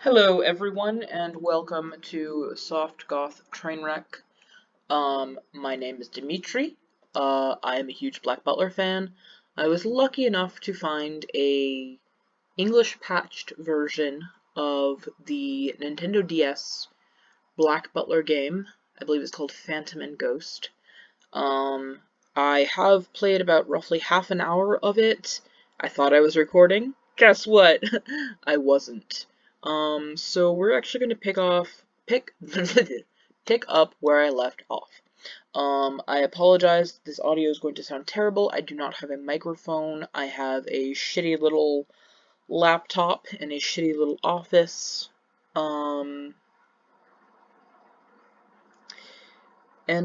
Hello everyone and welcome to Soft Goth Trainwreck. My name is Dimitri. I am a huge Black Butler fan. I was lucky enough to find a English patched version of the Nintendo DS Black Butler game. I believe it's called Phantom and Ghost. I have played about roughly half an hour of it. I thought I was recording. Guess what? I wasn't. So we're actually going to pick up where I left off. I apologize, this audio is going to sound terrible. I do not have a microphone. I have a shitty little laptop in a shitty little office. And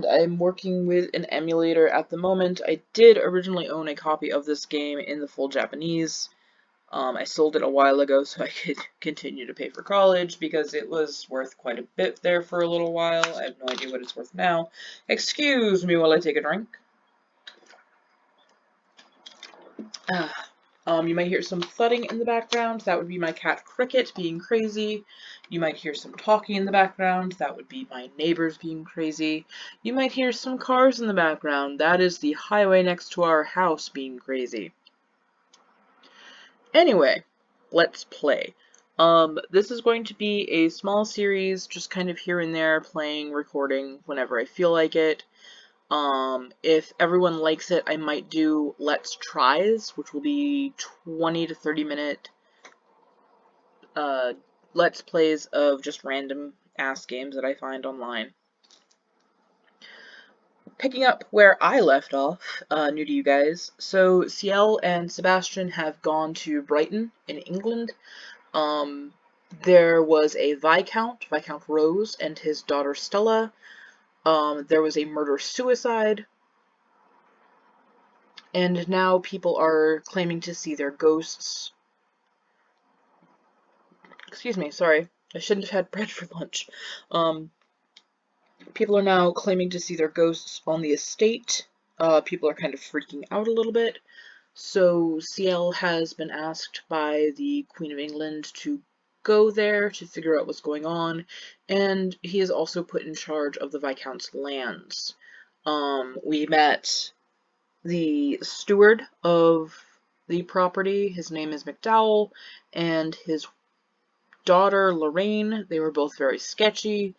I'm working with an emulator at the moment. I did originally own a copy of this game in the full Japanese. I sold it a while ago so I could continue to pay for college because it was worth quite a bit there for a little while. I have no idea what it's worth now. Excuse me while I take a drink. You might hear some thudding in the background. That would be my cat Cricket being crazy. You might hear some talking in the background. That would be my neighbors being crazy. You might hear some cars in the background. That is the highway next to our house being crazy. Anyway, let's play. This is going to be a small series, just kind of here and there, playing, recording, whenever I feel like it. If everyone likes it, I might do Let's Tries, which will be 20 to 30 minute, Let's Plays of just random ass games that I find online. Picking up where I left off, new to you guys, so Ciel and Sebastian have gone to Brighton in England. There was a Viscount Rose, and his daughter Stella. There was a murder-suicide. And now people are claiming to see their ghosts. Excuse me, sorry. I shouldn't have had bread for lunch. People are now claiming to see their ghosts on the estate. People are kind of freaking out a little bit. So Ciel has been asked by the Queen of England to go there to figure out what's going on, and he is also put in charge of the Viscount's lands. We met the steward of the property. His name is McDowell, and his daughter Lorraine. They were both very sketchy.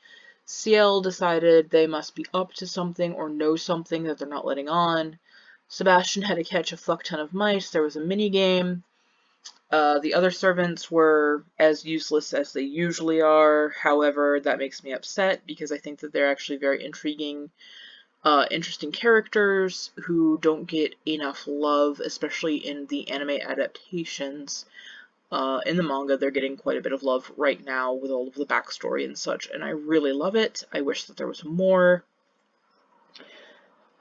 Ciel decided they must be up to something or know something that they're not letting on. Sebastian had to catch a fuck ton of mice. There was a mini game. The other servants were as useless as they usually are. However, that makes me upset because I think that they're actually very intriguing, interesting characters who don't get enough love, especially in the anime adaptations. In the manga, they're getting quite a bit of love right now with all of the backstory and such, and I really love it. I wish that there was more.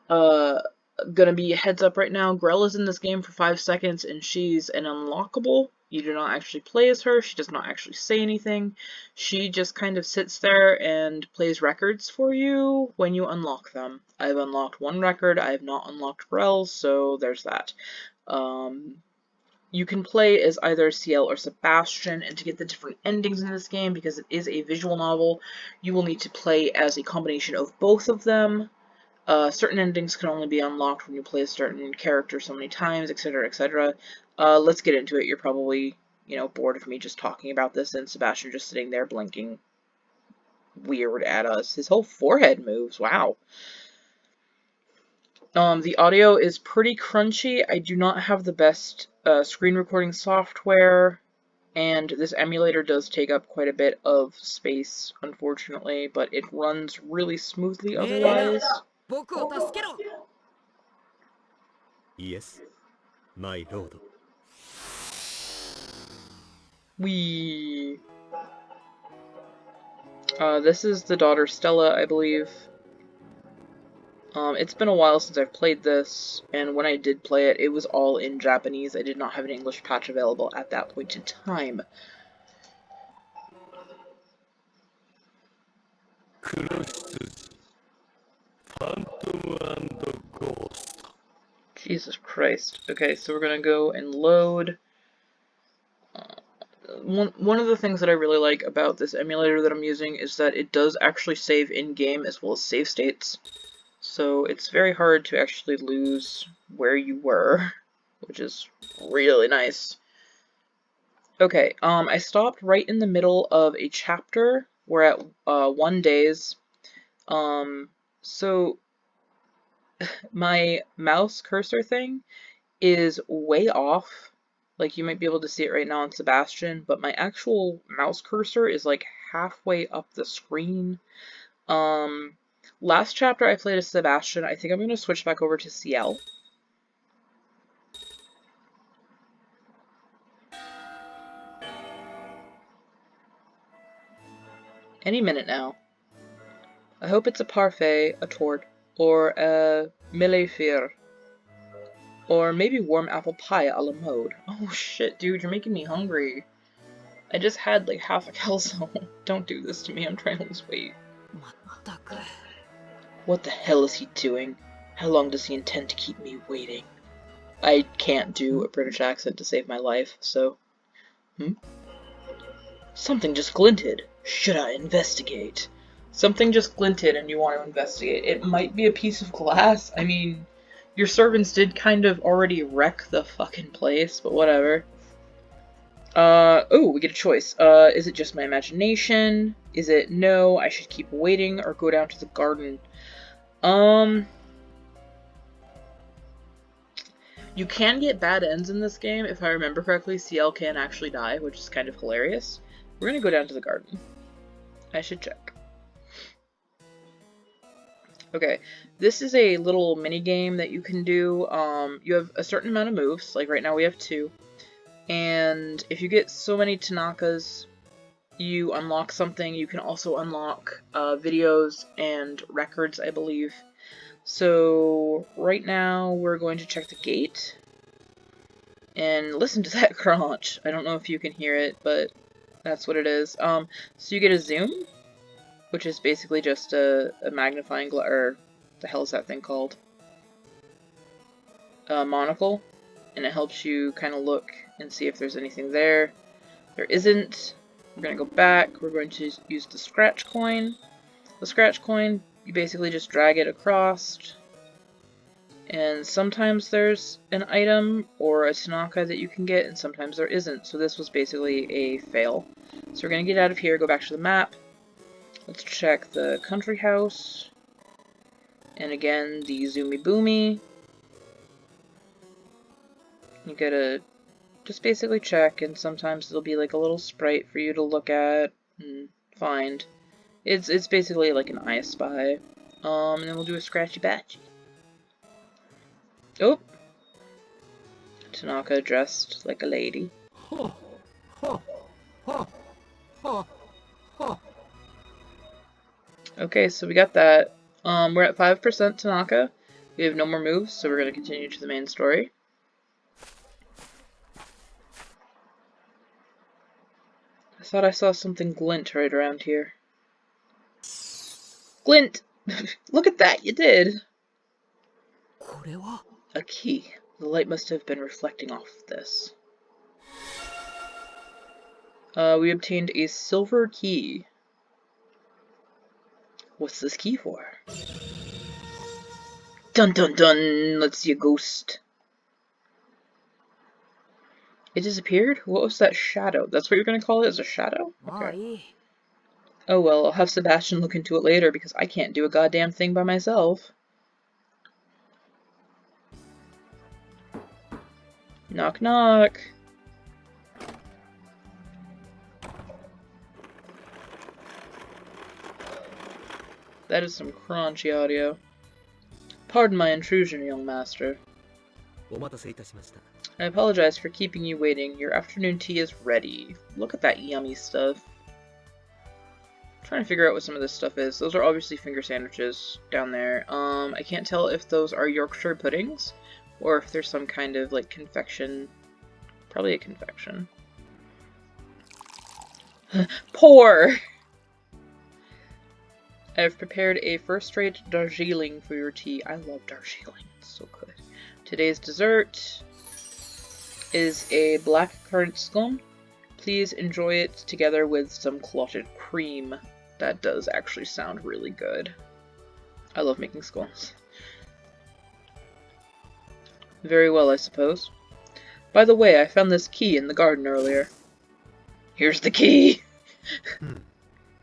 Gonna be a heads up right now, Grell is in this game for 5 seconds, and she's an unlockable. You do not actually play as her, she does not actually say anything. She just kind of sits there and plays records for you when you unlock them. I've unlocked one record, I have not unlocked Grell, so there's that. You can play as either Ciel or Sebastian, and to get the different endings in this game, because it is a visual novel, you will need to play as a combination of both of them. Certain endings can only be unlocked when you play a certain character so many times, etc., etc. Let's get into it. You're probably, bored of me just talking about this, and Sebastian just sitting there blinking weird at us. His whole forehead moves. Wow. The audio is pretty crunchy. I do not have the best screen recording software, and this emulator does take up quite a bit of space, unfortunately, but it runs really smoothly otherwise. Yes, my lord. This is the daughter Stella, I believe. It's been a while since I've played this, and when I did play it, it was all in Japanese. I did not have an English patch available at that point in time. Phantom and Ghost. Jesus Christ. Okay, so we're gonna go and load. one of the things that I really like about this emulator that I'm using is that it does actually save in-game as well as save states. So it's very hard to actually lose where you were, which is really nice. Okay, I stopped right in the middle of a chapter. We're at 1 days. So my mouse cursor thing is way off. Like, you might be able to see it right now on Sebastian, but my actual mouse cursor is like halfway up the screen. Last chapter I played as Sebastian. I think I'm going to switch back over to CL. Any minute now. I hope it's a parfait, a tort, or a millefier. Or maybe warm apple pie a la mode. Oh shit, dude, you're making me hungry. I just had like half a calzone. Don't do this to me, I'm trying to lose weight. What the hell is he doing? How long does he intend to keep me waiting? I can't do a British accent to save my life, so... Something just glinted. Should I investigate? Something just glinted and you want to investigate. It might be a piece of glass. I mean, your servants did kind of already wreck the fucking place, but whatever. Oh, we get a choice. Is it just my imagination? Is it no, I should keep waiting or go down to the garden? You can get bad ends in this game. If I remember correctly, CL can actually die, which is kind of hilarious. We're gonna go down to the garden. I should check. Okay, this is a little mini game that you can do. You have a certain amount of moves, like right now we have 2. And if you get so many Tanakas, you unlock something. You can also unlock videos and records, I believe. So right now we're going to check the gate. And listen to that crunch. I don't know if you can hear it, but that's what it is. So you get a zoom, which is basically just a magnifying glass, or the hell is that thing called? A monocle, and it helps you kind of look and see if there's anything there. There isn't. We're going to go back. We're going to use the scratch coin. The scratch coin, you basically just drag it across, and sometimes there's an item or a Tanaka that you can get, and sometimes there isn't. So this was basically a fail. So we're going to get out of here, go back to the map. Let's check the country house. And again, the zoomy boomy. You gotta just basically check, and sometimes there'll be like a little sprite for you to look at and find. It's basically like an I Spy. And then we'll do a scratchy batchy. Oh! Tanaka dressed like a lady. Okay, so we got that. We're at 5% Tanaka. We have no more moves, so we're going to continue to the main story. I thought I saw something glint right around here. Glint! Look at that, you did! A key. The light must have been reflecting off this. We obtained a silver key. What's this key for? Dun dun dun! Let's see a ghost. It disappeared? What was that shadow? That's what you're gonna call it, as a shadow? Okay. Oh well, I'll have Sebastian look into it later because I can't do a goddamn thing by myself. Knock knock. That is some crunchy audio. Pardon my intrusion, young master. I apologize for keeping you waiting. Your afternoon tea is ready. Look at that yummy stuff. I'm trying to figure out what some of this stuff is. Those are obviously finger sandwiches down there. I can't tell if those are Yorkshire puddings or if there's some kind of like confection. Probably a confection. Pour! I've prepared a first-rate Darjeeling for your tea. I love Darjeeling. It's so good. Today's dessert is a black currant scone. please enjoy it together with some clotted cream. That does actually sound really good. I love making scones. Very well, I suppose. By the way, I found this key in the garden earlier. Here's the key!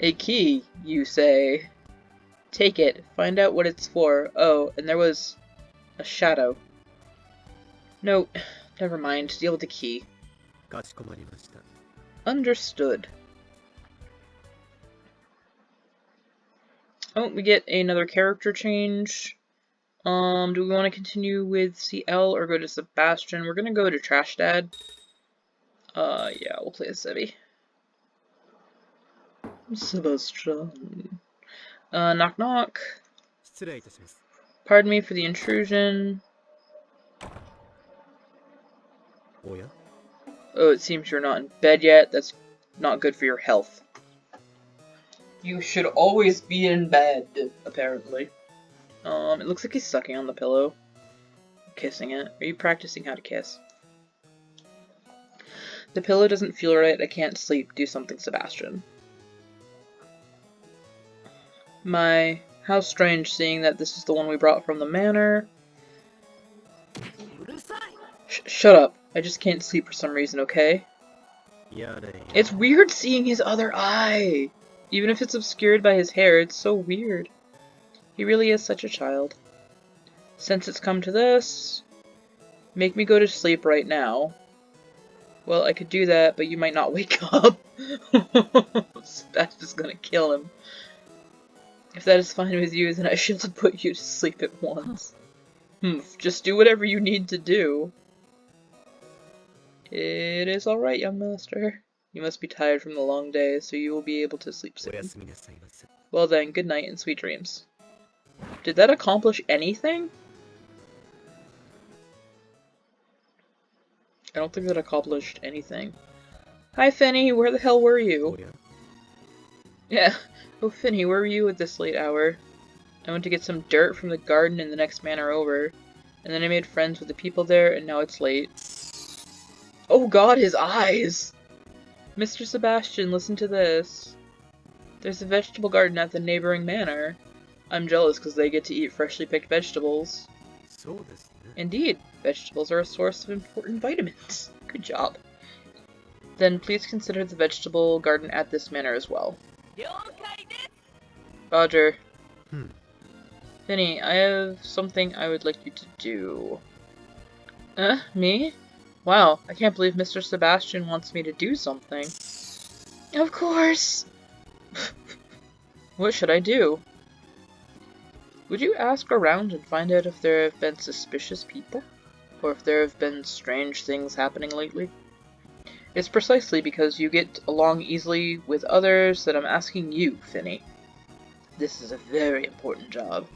A key, you say? Take it, find out what it's for. Oh, and there was a shadow. No, never mind. Deal with the key. Understood. Oh, we get another character change. Do we want to continue with CL or go to Sebastian? We're gonna go to Trash Dad. Yeah, we'll play as Sebby. Sebastian. Knock knock. Pardon me for the intrusion. Oh, it seems you're not in bed yet. That's not good for your health. You should always be in bed, apparently. It looks like he's sucking on the pillow. Kissing it. Are you practicing how to kiss? The pillow doesn't feel right. I can't sleep. Do something, Sebastian. How strange seeing that this is the one we brought from the manor. Shut up. I just can't sleep for some reason, okay? It's weird seeing his other eye! Even if it's obscured by his hair, it's so weird. He really is such a child. Since it's come to this, make me go to sleep right now. Well, I could do that, but you might not wake up. That's just gonna kill him. If that is fine with you, then I shall put you to sleep at once. Just do whatever you need to do. It is alright, young master. You must be tired from the long day, so you will be able to sleep soon. Well then, good night and sweet dreams. Did that accomplish anything? I don't think that accomplished anything. Hi, Finny, where the hell were you? Yeah. Oh, Finny, where were you at this late hour? I went to get some dirt from the garden in the next manor over, and then I made friends with the people there, and now it's late. Oh god, his eyes! Mr. Sebastian, listen to this. There's a vegetable garden at the neighboring manor. I'm jealous because they get to eat freshly picked vegetables. Indeed, vegetables are a source of important vitamins. Good job. Then please consider the vegetable garden at this manor as well. Roger. Finny, I have something I would like you to do. Me? Wow, I can't believe Mr. Sebastian wants me to do something. Of course! What should I do? Would you ask around and find out if there have been suspicious people? Or if there have been strange things happening lately? It's precisely because you get along easily with others that I'm asking you, Finny. This is a very important job.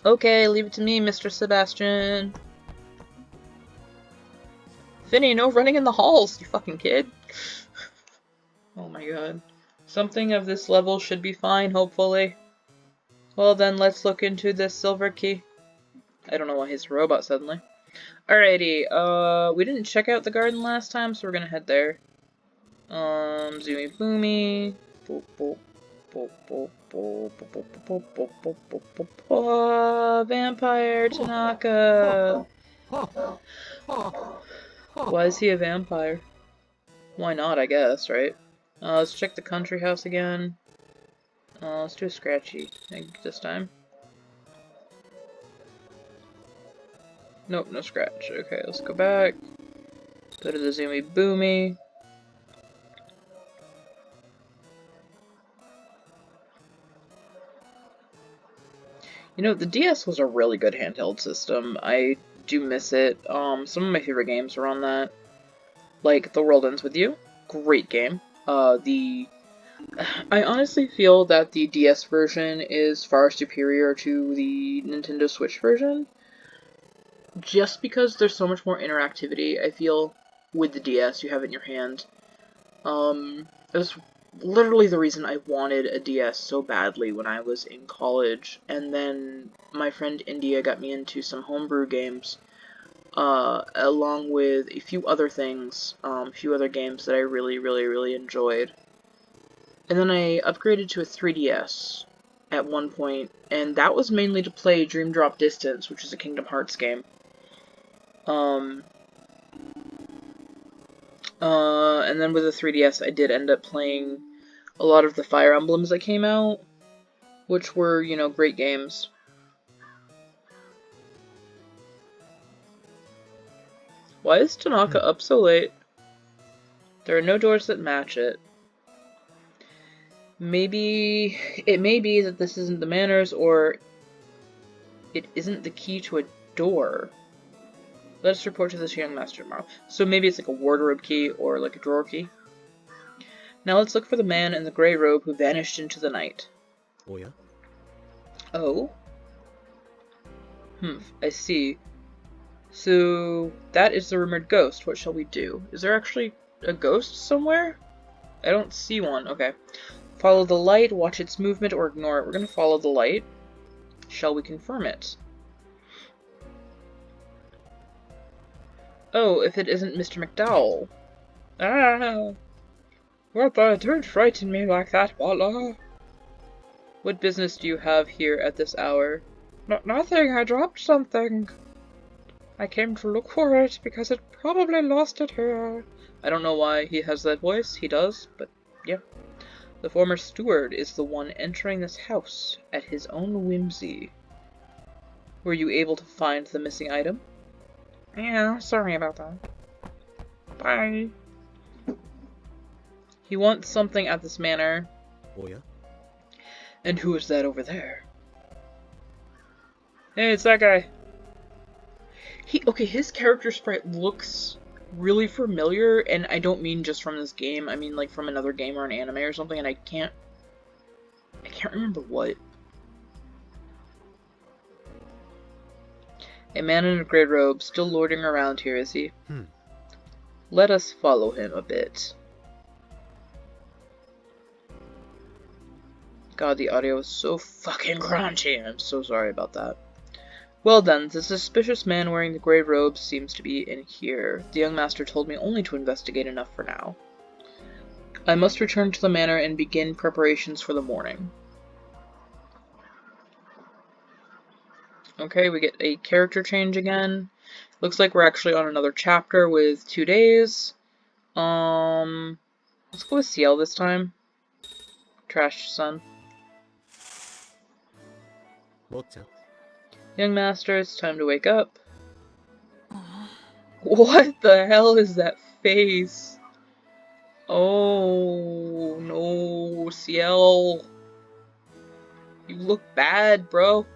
Okay, leave it to me, Mr. Sebastian. Finny, no running in the halls, you fucking kid. Oh my god. Something of this level should be fine, hopefully. Well then, let's look into this silver key. I don't know why he's a robot suddenly. Alrighty, we didn't check out the garden last time, so we're gonna head there. Zoomy boomy. Boop, boop, boop, boop, boop, boop, boop, boop, boop, boop, boop, boop. Vampire Tanaka! Why is he a vampire? Why not, I guess, right? Let's check the country house again. Let's do a scratchy egg this time. Nope, no scratch. Okay, let's go back. Go to the Zoomy Boomy. You know, the DS was a really good handheld system. I do miss it. Some of my favorite games are on that. Like, The World Ends With You. Great game. I honestly feel that the DS version is far superior to the Nintendo Switch version. Just because there's so much more interactivity, I feel, with the DS you have in your hand. It was literally the reason I wanted a DS so badly when I was in college, and then my friend India got me into some homebrew games, along with a few other things, a few other games that I really enjoyed. And then I upgraded to a 3DS at one point, and that was mainly to play Dream Drop Distance, which is a Kingdom Hearts game. And then with the 3DS, I did end up playing a lot of the Fire Emblems that came out, which were, you know, great games. Why is Tanaka up so late? There are no doors that match it. Maybe it may be that this isn't the manners, or it isn't the key to a door. Let us report to this young master tomorrow. So maybe it's like a wardrobe key or like a drawer key. Now let's look for the man in the grey robe who vanished into the night. Oh yeah? Oh? I see. So that is the rumored ghost. What shall we do? Is there actually a ghost somewhere? I don't see one. Okay. Follow the light, watch its movement, or ignore it. We're going to follow the light. Shall we confirm it? Oh, if it isn't Mr. McDowell. Ah! What the? Don't frighten me like that, Butler. What business do you have here at this hour? Nothing, I dropped something. I came to look for it because it probably lost it here. I don't know why he has that voice. He does, but yeah. The former steward is the one entering this house at his own whimsy. Were you able to find the missing item? Yeah, sorry about that. Bye. He wants something at this manor. Oh yeah? And who is that over there? Hey, it's that guy. Okay, his character sprite looks really familiar, and I don't mean just from this game, I mean like from another game or an anime or something, and I can't remember what. A man in a grey robe, still lording around here, is he? Let us follow him a bit. God, the audio is so fucking crunchy. I'm so sorry about that. Well then, the suspicious man wearing the grey robe seems to be in here. The young master told me only to investigate enough for now. I must return to the manor and begin preparations for the morning. Okay, we get a character change again. Looks like we're actually on another chapter with 2 days. Let's go with CL this time. Trash son. What's up? Young master, it's time to wake up. What the hell is that face? Oh no, CL. You look bad, bro.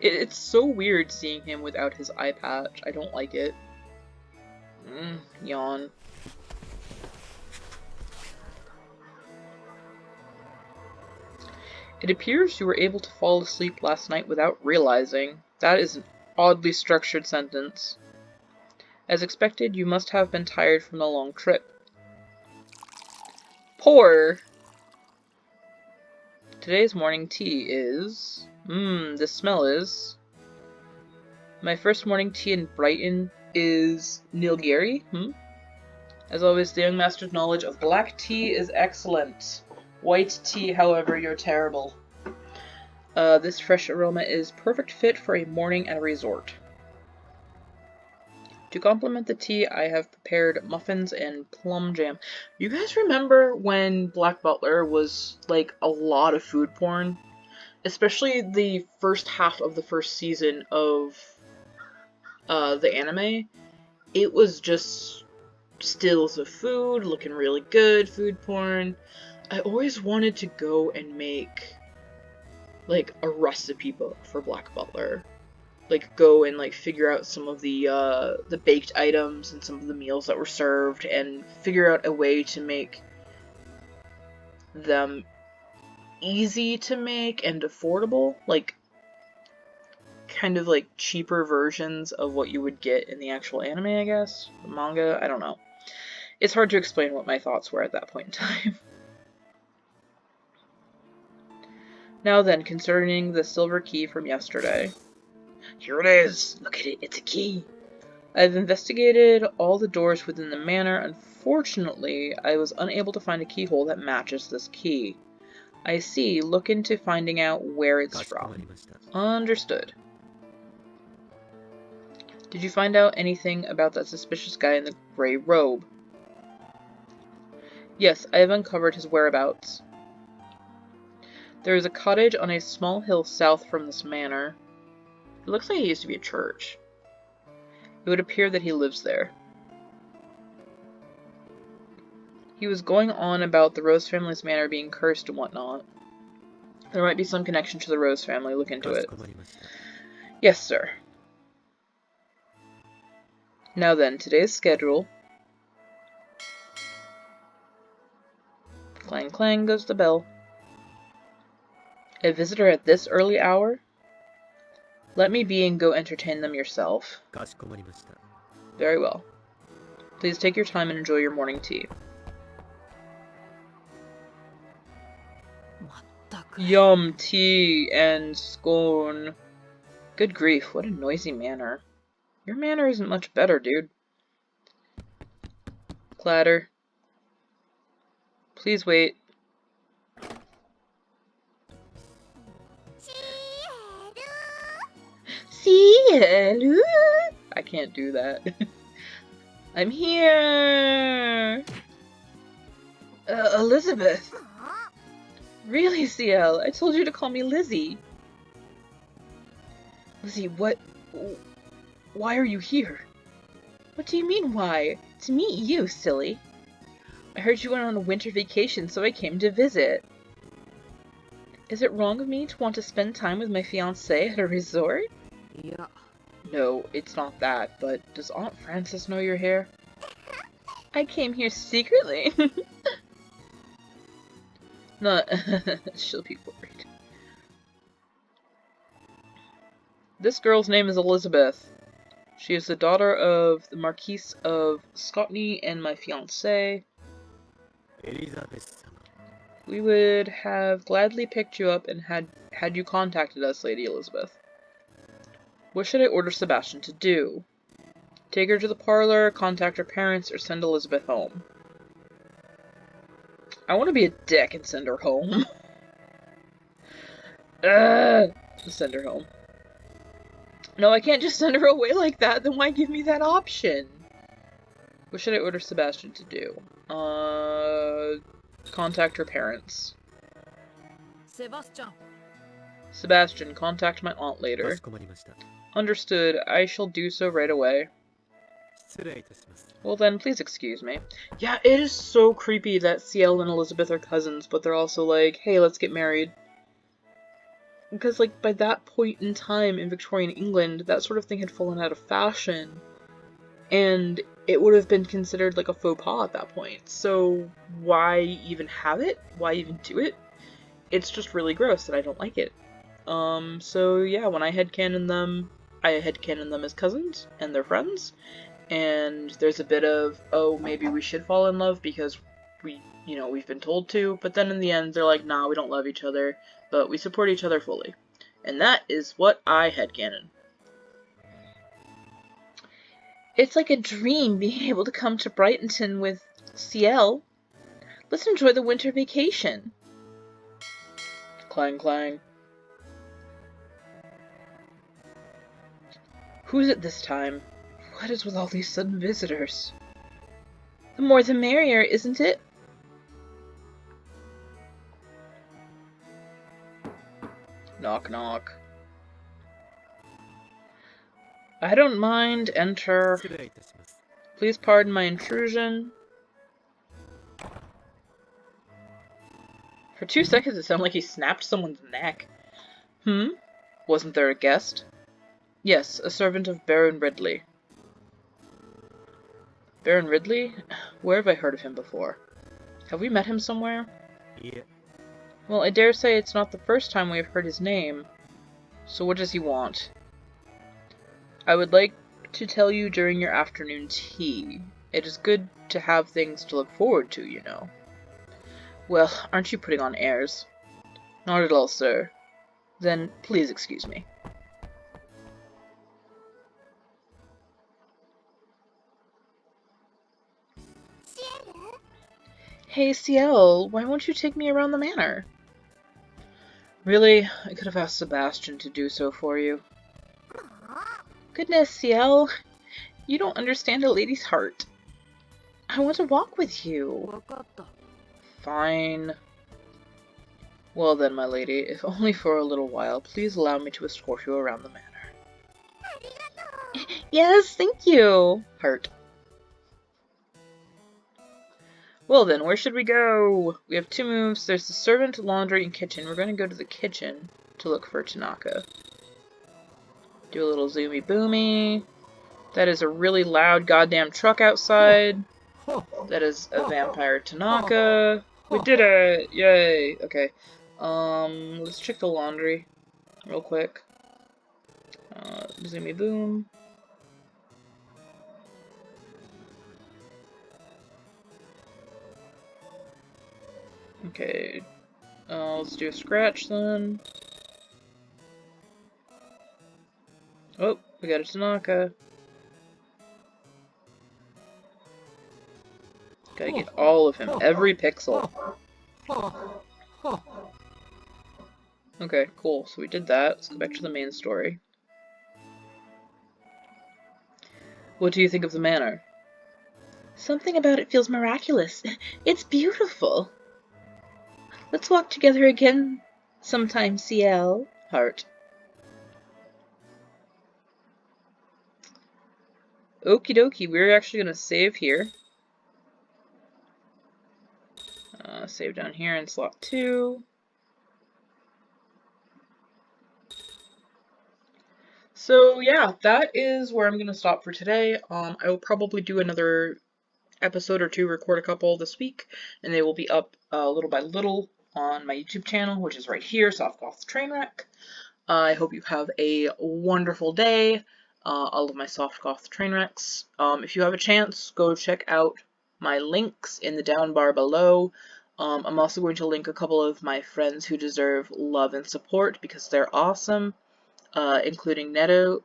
It's so weird seeing him without his eye patch. I don't like it. Yawn. It appears you were able to fall asleep last night without realizing. That is an oddly structured sentence. As expected, you must have been tired from the long trip. Poor! Today's morning tea is... the smell is... My first morning tea in Brighton is Nilgiri. As always, the young master's knowledge of black tea is excellent. White tea, however, you're terrible. This fresh aroma is perfect fit for a morning at a resort. To complement the tea, I have prepared muffins and plum jam. You guys remember when Black Butler was, like, a lot of food porn? Especially the first half of the first season of the anime. It was just stills of food, looking really good, food porn. I always wanted to go and make, like, a recipe book for Black Butler. Like, go and, like, figure out some of the baked items and some of the meals that were served, and figure out a way to make them easy to make and affordable. Like, kind of, like, cheaper versions of what you would get in the actual anime, I guess? The manga? I don't know. It's hard to explain what my thoughts were at that point in time. Now then, concerning the silver key from yesterday. Here it is. Look at it. It's a key. I've investigated all the doors within the manor. Unfortunately, I was unable to find a keyhole that matches this key. I see. Look into finding out where it's from. Understood. Did you find out anything about that suspicious guy in the gray robe? Yes, I have uncovered his whereabouts. There is a cottage on a small hill south from this manor. It looks like it used to be a church. It would appear that he lives there. He was going on about the Rose family's manor being cursed and whatnot. There might be some connection to the Rose family. Look into it. Yes, sir. Now then, today's schedule. Clang clang goes the bell. A visitor at this early hour? Let me be and go entertain them yourself. Very well. Please take your time and enjoy your morning tea. Yum, tea and scone. Good grief, what a noisy manor. Your manor isn't much better, dude. Clatter. Please wait. Cielo. I can't do that. I'm here. Elizabeth. Really, CL? I told you to call me Lizzie. Lizzie, what? Why are you here? What do you mean, why? To meet you, silly. I heard you went on a winter vacation, so I came to visit. Is it wrong of me to want to spend time with my fiancé at a resort? Yeah. No, it's not that, but does Aunt Frances know you're here? I came here secretly. No, she'll be worried. This girl's name is Elizabeth. She is the daughter of the Marquise of Scotney and my fiancé. We would have gladly picked you up and had you contacted us, Lady Elizabeth. What should I order Sebastian to do? Take her to the parlor, contact her parents, or send Elizabeth home? I want to be a dick and send her home. Send her home. No, I can't just send her away like that. Then why give me that option? What should I order Sebastian to do? Contact her parents. Sebastian, contact my aunt later. Understood. I shall do so right away. Well then, please excuse me. Yeah, it is so creepy that CL and Elizabeth are cousins, but they're also like, hey, let's get married. Because, like, by that point in time in Victorian England, that sort of thing had fallen out of fashion. And it would have been considered like a faux pas at that point. So why even have it? Why even do it? It's just really gross and I don't like it. So yeah, when I headcanon them as cousins and they're friends. And there's a bit of, oh, maybe we should fall in love because we've been told to. But then in the end, they're like, nah, we don't love each other, but we support each other fully. And that is what I headcanon. It's like a dream being able to come to Brighton with CL. Let's enjoy the winter vacation. Clang clang. Who's it this time? What is with all these sudden visitors? The more the merrier, isn't it? Knock knock. I don't mind. Enter. Please pardon my intrusion. For 2 seconds it sounded like he snapped someone's neck. Wasn't there a guest? Yes, a servant of Baron Ridley. Baron Ridley? Where have I heard of him before? Have we met him somewhere? Yeah. Well, I dare say it's not the first time we have heard his name. So what does he want? I would like to tell you during your afternoon tea. It is good to have things to look forward to, you know. Well, aren't you putting on airs? Not at all, sir. Then, please excuse me. Hey, CL, why won't you take me around the manor? Really? I could have asked Sebastian to do so for you. Goodness, CL, you don't understand a lady's heart. I want to walk with you. Fine. Well then, my lady, if only for a little while, please allow me to escort you around the manor. Yes, thank you. Heart. Well then, where should we go? We have two moves. There's the servant, laundry, and kitchen. We're going to go to the kitchen to look for Tanaka. Do a little zoomy boomy. That is a really loud goddamn truck outside. That is a vampire Tanaka. We did it! Yay! Okay. Let's check the laundry real quick. Zoomy boom. Okay. Let's do a scratch then. Oh, we got a Tanaka. Gotta get all of him. Every pixel. Okay, cool. So we did that. Let's go back to the main story. What do you think of the manor? Something about it feels miraculous. It's beautiful. Let's walk together again sometime, CL. Heart. Okie dokie, we're actually gonna save here. Save down here in slot 2. So yeah, that is where I'm gonna stop for today. I will probably do another episode or two, record a couple this week, and they will be up little by little on my YouTube channel, which is right here, Softgoth Trainwreck. I hope you have a wonderful day. All of my Softgoth Trainwrecks. If you have a chance, go check out my links in the down bar below. I'm also going to link a couple of my friends who deserve love and support because they're awesome, including NATO.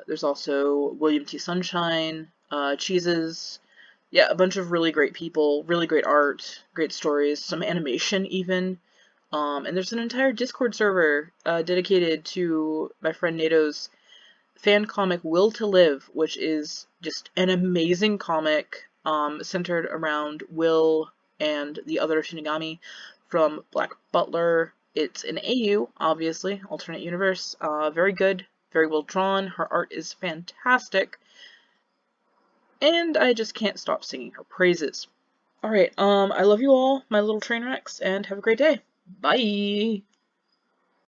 There's also William T. Sunshine, Cheeses. Yeah, a bunch of really great people, really great art, great stories, some animation even. And there's an entire Discord server dedicated to my friend NATO's fan comic Will to Live, which is just an amazing comic centered around Will and the other Shinigami from Black Butler. It's an AU, obviously, alternate universe. Very good, very well drawn. Her art is fantastic. And I just can't stop singing her praises. Alright, I love you all, my little train wrecks, and have a great day. Bye!